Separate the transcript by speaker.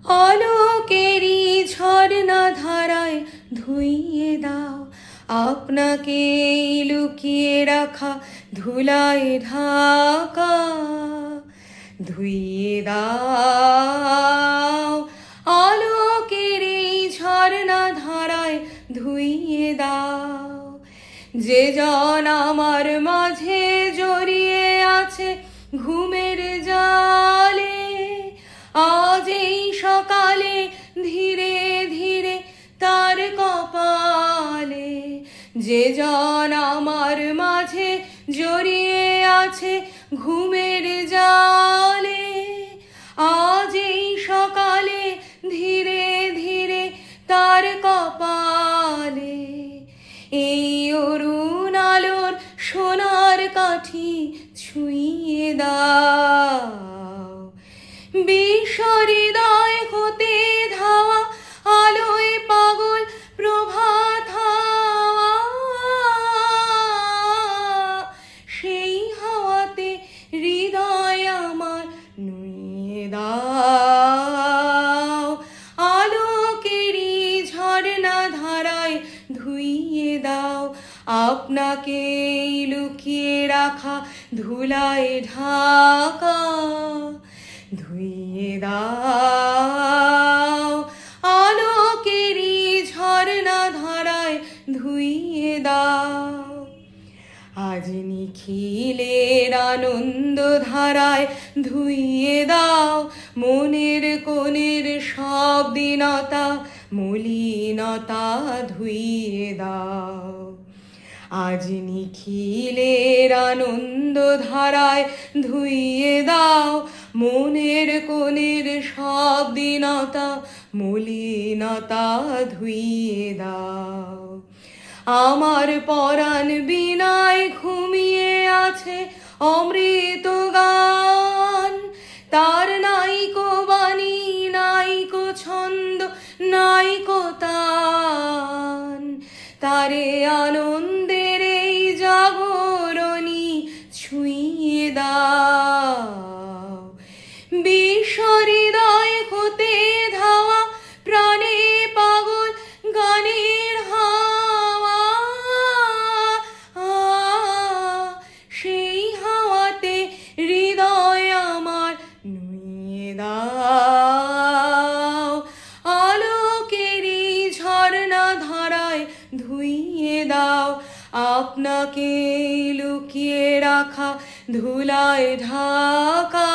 Speaker 1: আলোকেরই ঝর্ণা ধারায় ধুইয়ে দাও আপনাকে লুকিয়ে রাখা ধুলায় ঢাকা। ধুইয়ে দাও আলোকের এই ঝর্ণা ধারায় ধুইয়ে দাও। যে জন আমার মাঝে জড়িয়ে আছে ঘুমের জালে, আজ এই সকালে ধীরে ধীরে তার কপালে। যে জন আমার মাঝে জড়িয়ে আছে ঘুমের জালে, আজ এই সকালে ধীরে ধীরে তার কপালে। এই অরুণ আলোর সোনার কাঠি ছুঁইয়ে দাও। বিশ্বহৃদয় হতে ধাওয়া আলোয় পাগল প্রভাত হাওয়া, সেই হাওয়াতে হৃদয় আমার নুইয়ে দাও। আলোকেরই ঝর্ণা ধারায় ধুইয়ে দাও আপনাকে লুকিয়ে রাখা ধুলায় ঢাকা। ধুইয়ে দাও আলোকেরই ঝর্ণা ধারায় ধুইয়ে দাও। আজ নিখিলের আনন্দ ধারায় ধুইয়ে দাও মনের কোণের সব দীনতা মলিনতা ধুইয়ে দাও। আজ নিখিলের আনন্দ ধারায় ধুইয়ে দাও মনের কোণের সব দীনতা মলিনতা ধুইয়ে দাও। আমার পরাণ বিনায় ঘুমিয়ে আছে অমৃত গান, তার নাইকো বাণী নাইকো ছন্দ নাইকো তান। তারে আনন্দের এই জাগরণী ছুঁইয়ে দাও। বিশ্বহৃদয় হতে ধাওয়া প্রাণে পাগল গানের হাওয়া, সেই হাওয়াতে হৃদয় আমার নুইয়ে দাও। আলোকেরই ঝর্ণা ধারায় ধুইয়ে দাও আপনাকে লুকিয়ে রাখা ধুলায় ঢাকা।